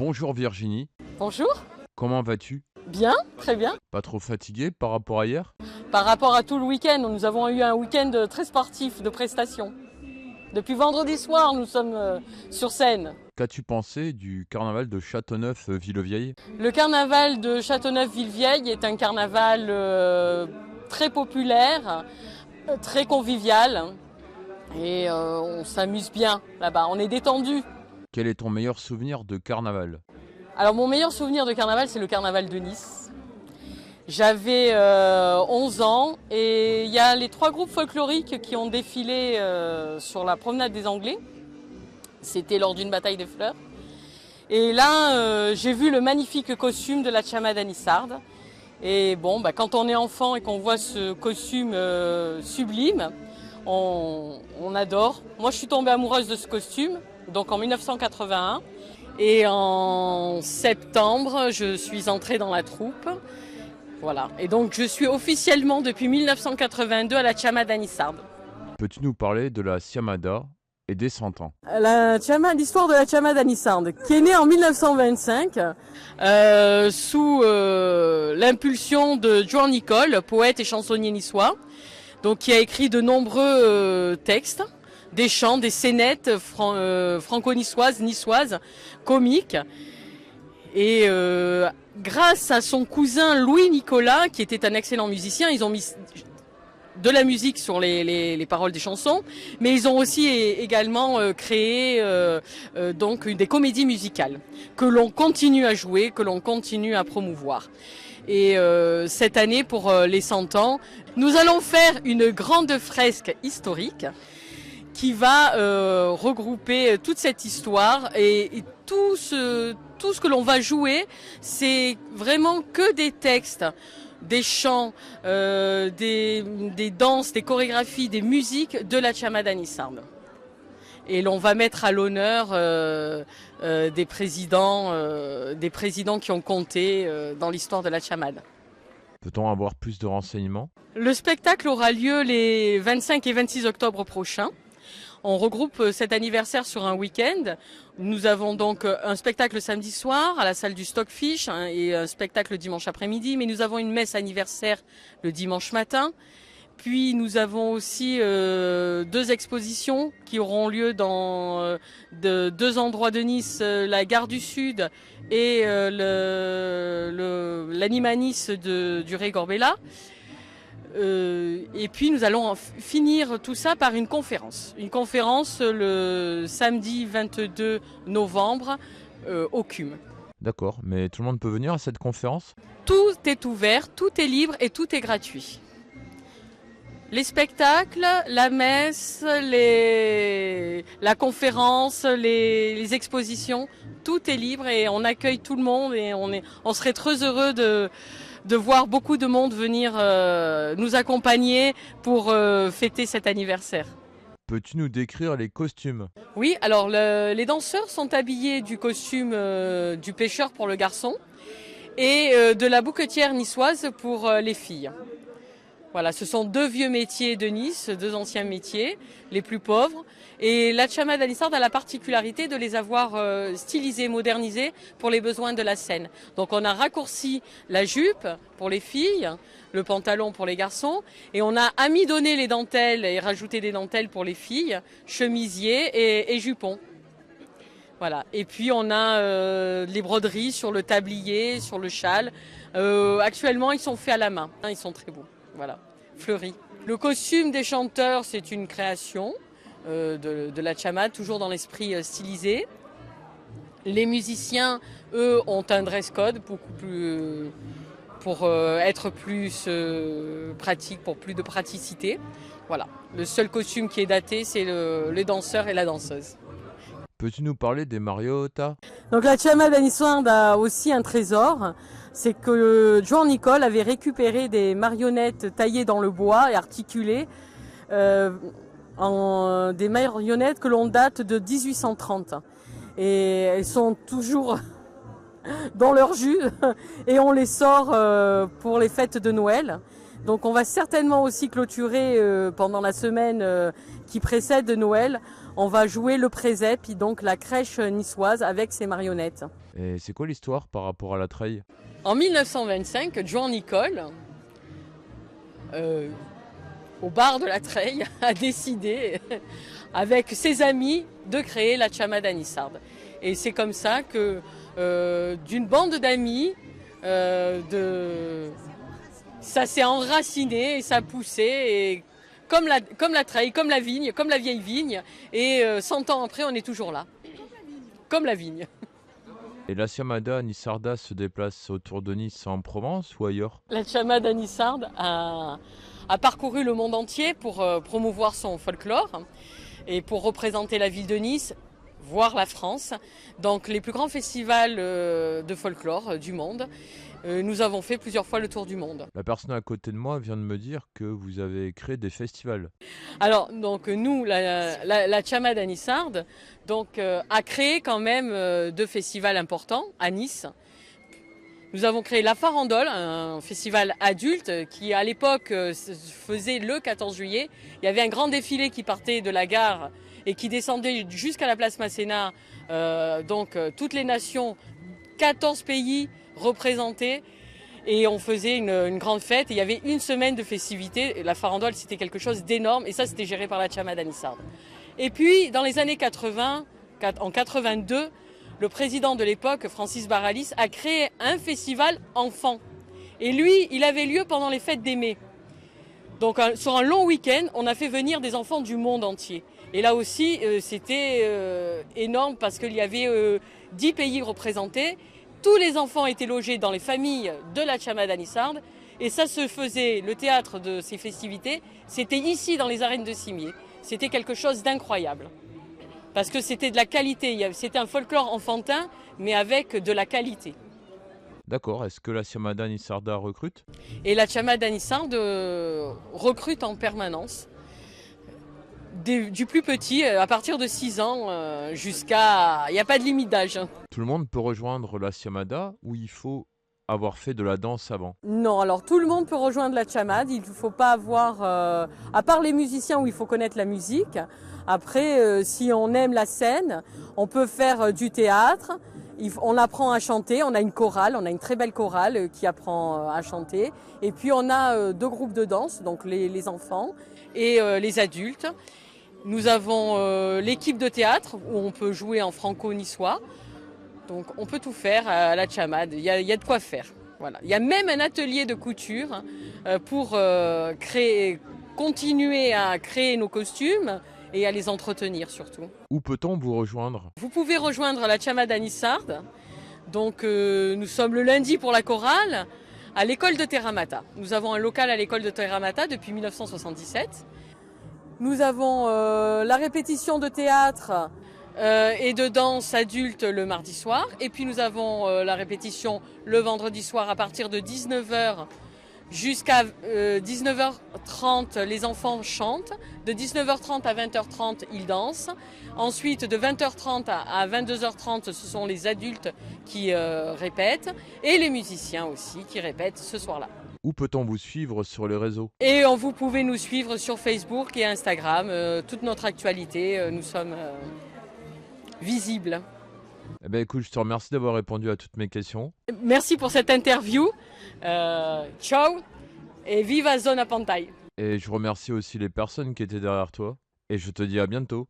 Bonjour Virginie, Bonjour. comment vas-tu? Bien, très bien. Pas trop fatiguée par rapport à hier? Par rapport à tout le week-end, nous avons eu un week-end très sportif de prestations. Depuis vendredi soir, nous sommes sur scène. Qu'as-tu pensé du carnaval de Châteauneuf-Villevieille? Le carnaval de Châteauneuf-Villevieille est un carnaval très populaire, très convivial. Et on s'amuse bien là-bas, on est détendu. Quel est ton meilleur souvenir de carnaval? Alors mon meilleur souvenir de carnaval, c'est le carnaval de Nice. J'avais 11 ans et il y a les 3 groupes folkloriques qui ont défilé sur la promenade des Anglais. C'était lors d'une bataille des fleurs. Et là, j'ai vu le magnifique costume de la chamade nissarde. Et bon, quand on est enfant et qu'on voit ce costume sublime, on adore. Moi, je suis tombée amoureuse de ce costume, donc en 1981. Et en septembre, je suis entrée dans la troupe. Voilà. Et donc, je suis officiellement depuis 1982 à la chamade nissarde. Peux-tu nous parler de la Siamada et des 100 ans? L'histoire de la chamade nissarde, qui est née en 1925, sous l'impulsion de Joan Nicol, poète et chansonnier niçois, donc qui a écrit de nombreux textes, des chants, des scénettes franco-niçoises, comiques. Et grâce à son cousin Louis Nicolas, qui était un excellent musicien, ils ont mis de la musique sur les paroles des chansons, mais ils ont aussi également créé donc des comédies musicales que l'on continue à jouer, que l'on continue à promouvoir. Et cette année, pour les 100 ans, nous allons faire une grande fresque historique qui va regrouper toute cette histoire et tout ce que l'on va jouer, c'est vraiment que des textes, des chants, des danses, des chorégraphies, des musiques de la chamade nissarde. Et l'on va mettre à l'honneur des présidents qui ont compté dans l'histoire de la chamade. Peut-on avoir plus de renseignements? Le spectacle aura lieu les 25 et 26 octobre prochains. On regroupe cet anniversaire sur un week-end. Nous avons donc un spectacle samedi soir à la salle du Stockfish et un spectacle dimanche après-midi. Mais nous avons une messe anniversaire le dimanche matin. Puis nous avons aussi 2 expositions qui auront lieu dans 2 endroits de Nice, la gare du Sud et l'Animanis du Ré Gorbella. Et puis nous allons finir tout ça par une conférence. Une conférence le samedi 22 novembre au CUM. D'accord, mais tout le monde peut venir à cette conférence? Tout est ouvert, tout est libre et tout est gratuit. Les spectacles, la messe, la conférence, les expositions, tout est libre et on accueille tout le monde et on serait très heureux de voir beaucoup de monde venir nous accompagner pour fêter cet anniversaire. Peux-tu nous décrire les costumes? Oui, alors les danseurs sont habillés du costume du pêcheur pour le garçon et de la bouquetière niçoise pour les filles. Voilà, ce sont 2 vieux métiers de Nice, 2 anciens métiers, les plus pauvres. Et la chamade nissarde a la particularité de les avoir stylisés, modernisés pour les besoins de la scène. Donc on a raccourci la jupe pour les filles, le pantalon pour les garçons, et on a amidonné les dentelles et rajouté des dentelles pour les filles, chemisiers et jupons. Voilà. Et puis on a les broderies sur le tablier, sur le châle. Actuellement, ils sont faits à la main. Ils sont très beaux. Voilà, fleuris. Le costume des chanteurs, c'est une création de la chamade, toujours dans l'esprit stylisé. Les musiciens, eux, ont un dress code beaucoup plus pour être plus pratique, pour plus de praticité. Voilà. Le seul costume qui est daté, c'est les danseurs et la danseuse. Peux-tu nous parler des Mariottas? Donc la chamade nissarde a aussi un trésor, c'est que Joan Nicol avait récupéré des marionnettes taillées dans le bois et articulées, des marionnettes que l'on date de 1830. Et elles sont toujours dans leur jus et on les sort pour les fêtes de Noël. Donc on va certainement aussi clôturer pendant la semaine qui précède Noël. On va jouer le présèpe, donc la crèche niçoise avec ses marionnettes. Et c'est quoi l'histoire par rapport à la treille? En 1925, Jean Nicole, au bar de la Treille, a décidé, avec ses amis, de créer la Chamada Nissarde. Et c'est comme ça que, d'une bande d'amis, ça s'est enraciné et ça a poussé. Et comme la Treille, comme la vigne, comme la vieille vigne. Et 100 ans après, on est toujours là. Comme la vigne. Et la Siamada Nissarda se déplace autour de Nice en Provence ou ailleurs? La Chamada Nissarde a parcouru le monde entier pour promouvoir son folklore et pour représenter la ville de Nice, voire la France. Donc les plus grands festivals de folklore du monde. Nous avons fait plusieurs fois le tour du monde. La personne à côté de moi vient de me dire que vous avez créé des festivals. Alors, donc nous, la Chamada Nissarde a créé quand même 2 festivals importants à Nice. Nous avons créé la Farandole, un festival adulte qui à l'époque se faisait le 14 juillet. Il y avait un grand défilé qui partait de la gare et qui descendait jusqu'à la place Masséna. Toutes les nations, 14 pays représentés. Et on faisait une grande fête. Et il y avait une semaine de festivités. La Farandole, c'était quelque chose d'énorme. Et ça, c'était géré par la Chamada Nissarde. Et puis, dans les années 80, en 82, le président de l'époque, Francis Baralis, a créé un festival enfant. Et lui, il avait lieu pendant les fêtes des mai. Donc, sur un long week-end, on a fait venir des enfants du monde entier. Et là aussi, c'était énorme parce qu'il y avait 10 pays représentés. Tous les enfants étaient logés dans les familles de la Chamada Nissarde. Et ça se faisait, le théâtre de ces festivités, c'était ici dans les arènes de Cimier. C'était quelque chose d'incroyable. Parce que c'était de la qualité, c'était un folklore enfantin, mais avec de la qualité. D'accord, est-ce que la Siamada Nissarda recrute? Et la Chamada Nissarde recrute en permanence. Du plus petit, à partir de 6 ans, jusqu'à... Il n'y a pas de limite d'âge. Tout le monde peut rejoindre la Siamada ou il faut avoir fait de la danse avant? Non, alors tout le monde peut rejoindre la Chamade. Il ne faut pas avoir... à part les musiciens où il faut connaître la musique. Après, si on aime la scène, on peut faire du théâtre. On apprend à chanter. On a une chorale, on a une très belle chorale qui apprend à chanter. Et puis on a 2 groupes de danse, donc les enfants et les adultes. Nous avons l'équipe de théâtre où on peut jouer en franco-niçois. Donc on peut tout faire à la Chamade. Il y a de quoi faire. Voilà. Il y a même un atelier de couture pour continuer à créer nos costumes et à les entretenir surtout. Où peut-on vous rejoindre? Vous pouvez rejoindre la Chamada Nissarde. Donc nous sommes le lundi pour la chorale à l'école de Terramata. Nous avons un local à l'école de Terramata depuis 1977. Nous avons la répétition de théâtre et de danse adulte le mardi soir. Et puis nous avons la répétition le vendredi soir à partir de 19h jusqu'à 19h30. Les enfants chantent. De 19h30 à 20h30, ils dansent. Ensuite, de 20h30 à 22h30, ce sont les adultes qui répètent. Et les musiciens aussi qui répètent ce soir-là. Où peut-on vous suivre sur les réseaux? Et vous pouvez nous suivre sur Facebook et Instagram. Toute notre actualité, nous sommes visibles. Eh bien, écoute, je te remercie d'avoir répondu à toutes mes questions. Merci pour cette interview. Ciao et viva Zona Pantai. Et je remercie aussi les personnes qui étaient derrière toi. Et je te dis à bientôt.